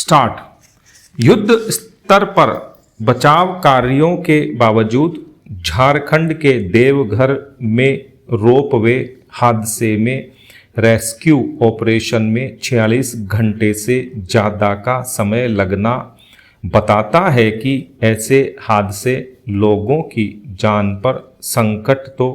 Start. युद्ध स्तर पर बचाव कार्यों के बावजूद झारखंड के देवघर में रोपवे हादसे में रेस्क्यू ऑपरेशन में 46 घंटे से ज़्यादा का समय लगना बताता है कि ऐसे हादसे लोगों की जान पर संकट तो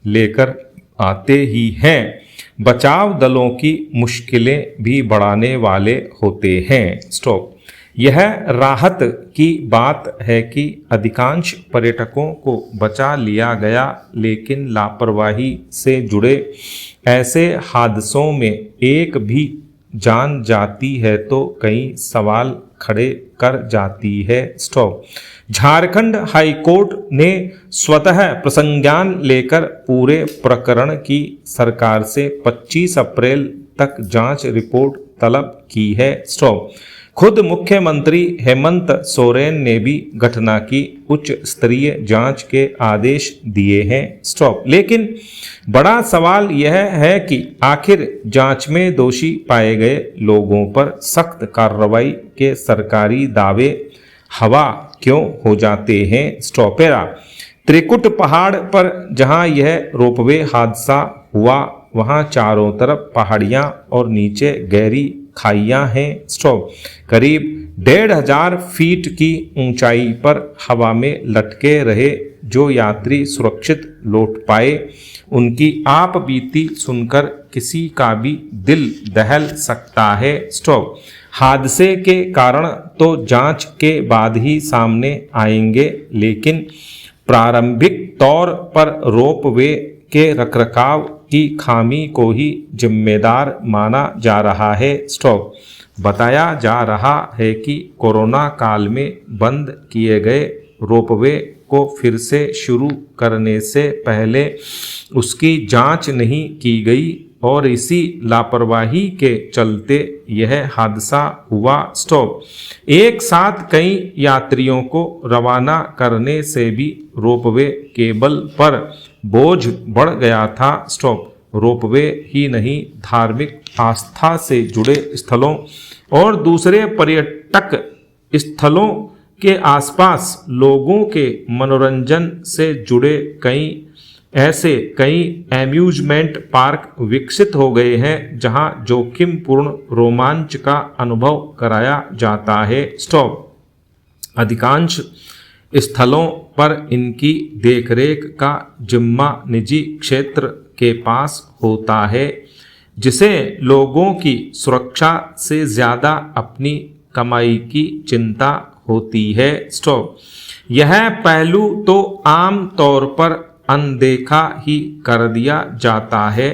लेकर आते ही हैं, बचाव दलों की मुश्किलें भी बढ़ाने वाले होते हैं। स्टॉप। यह राहत की बात है कि अधिकांश पर्यटकों को बचा लिया गया, लेकिन लापरवाही से जुड़े ऐसे हादसों में एक भी जान जाती है तो कई सवाल खड़े कर जाती है। स्टॉप। झारखंड हाईकोर्ट ने स्वतः प्रसंज्ञान लेकर पूरे प्रकरण की सरकार से 25 अप्रैल तक जांच रिपोर्ट तलब की है। स्टॉप। खुद मुख्यमंत्री हेमंत सोरेन ने भी घटना की उच्च स्तरीय जांच के आदेश दिए हैं। स्टॉप। लेकिन बड़ा सवाल यह है कि आखिर जांच में दोषी पाए गए लोगों पर सख्त कार्रवाई के सरकारी दावे हवा क्यों हो जाते हैं। स्टॉपेरा। त्रिकुट पहाड़ पर जहां यह रोपवे हादसा हुआ वहां चारों तरफ पहाड़ियां और नीचे गहरी खाइयां हैं। स्टॉप। करीब 1500 फीट की ऊंचाई पर हवा में लटके रहे जो यात्री सुरक्षित लौट पाए, उनकी आप बीती सुनकर किसी का भी दिल दहल सकता है। स्टॉप। हादसे के कारण तो जांच के बाद ही सामने आएंगे, लेकिन प्रारंभिक तौर पर रोपवे के रखरखाव की खामी को ही जिम्मेदार माना जा रहा है। स्टॉप। बताया जा रहा है कि कोरोना काल में बंद किए गए रोपवे को फिर से शुरू करने से पहले उसकी जांच नहीं की गई और इसी लापरवाही के चलते यह हादसा हुआ। स्टॉप। एक साथ कई यात्रियों को रवाना करने से भी रोपवे केबल पर बोझ बढ़ गया था। स्टॉप। रोपवे ही नहीं, धार्मिक आस्था से जुड़े स्थलों और दूसरे पर्यटक स्थलों के आसपास लोगों के मनोरंजन से जुड़े कई एम्यूजमेंट पार्क विकसित हो गए हैं जहां जोखिमपूर्ण रोमांच का अनुभव कराया जाता है। स्टॉप। अधिकांश स्थलों पर इनकी देखरेख का जिम्मा निजी क्षेत्र के पास होता है, जिसे लोगों की सुरक्षा से ज़्यादा अपनी कमाई की चिंता होती है। स्टॉप। यह पहलू तो आम तौर पर अनदेखा ही कर दिया जाता है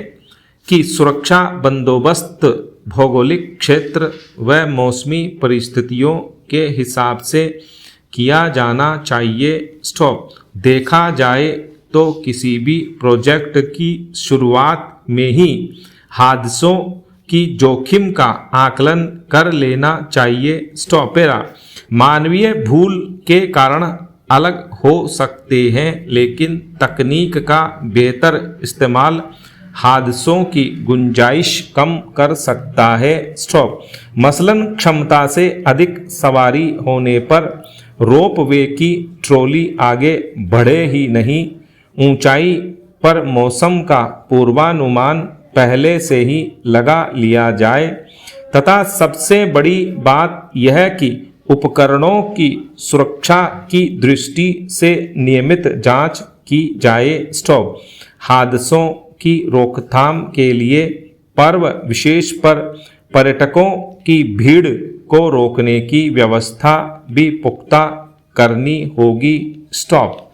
कि सुरक्षा बंदोबस्त भौगोलिक क्षेत्र व मौसमी परिस्थितियों के हिसाब से किया जाना चाहिए। स्टॉप। देखा जाए तो किसी भी प्रोजेक्ट की शुरुआत में ही हादसों की जोखिम का आकलन कर लेना चाहिए। स्टॉपेरा। मानवीय भूल के कारण अलग हो सकते हैं, लेकिन तकनीक का बेहतर इस्तेमाल हादसों की गुंजाइश कम कर सकता है। स्टॉप। मसलन क्षमता से अधिक सवारी होने पर रोपवे की ट्रॉली आगे बढ़े ही नहीं, ऊंचाई पर मौसम का पूर्वानुमान पहले से ही लगा लिया जाए तथा सबसे बड़ी बात यह कि उपकरणों की सुरक्षा की दृष्टि से नियमित जांच की जाए। स्टॉप। हादसों की रोकथाम के लिए पर्व विशेष पर पर्यटकों की भीड़ को रोकने की व्यवस्था भी पुख्ता करनी होगी। स्टॉप।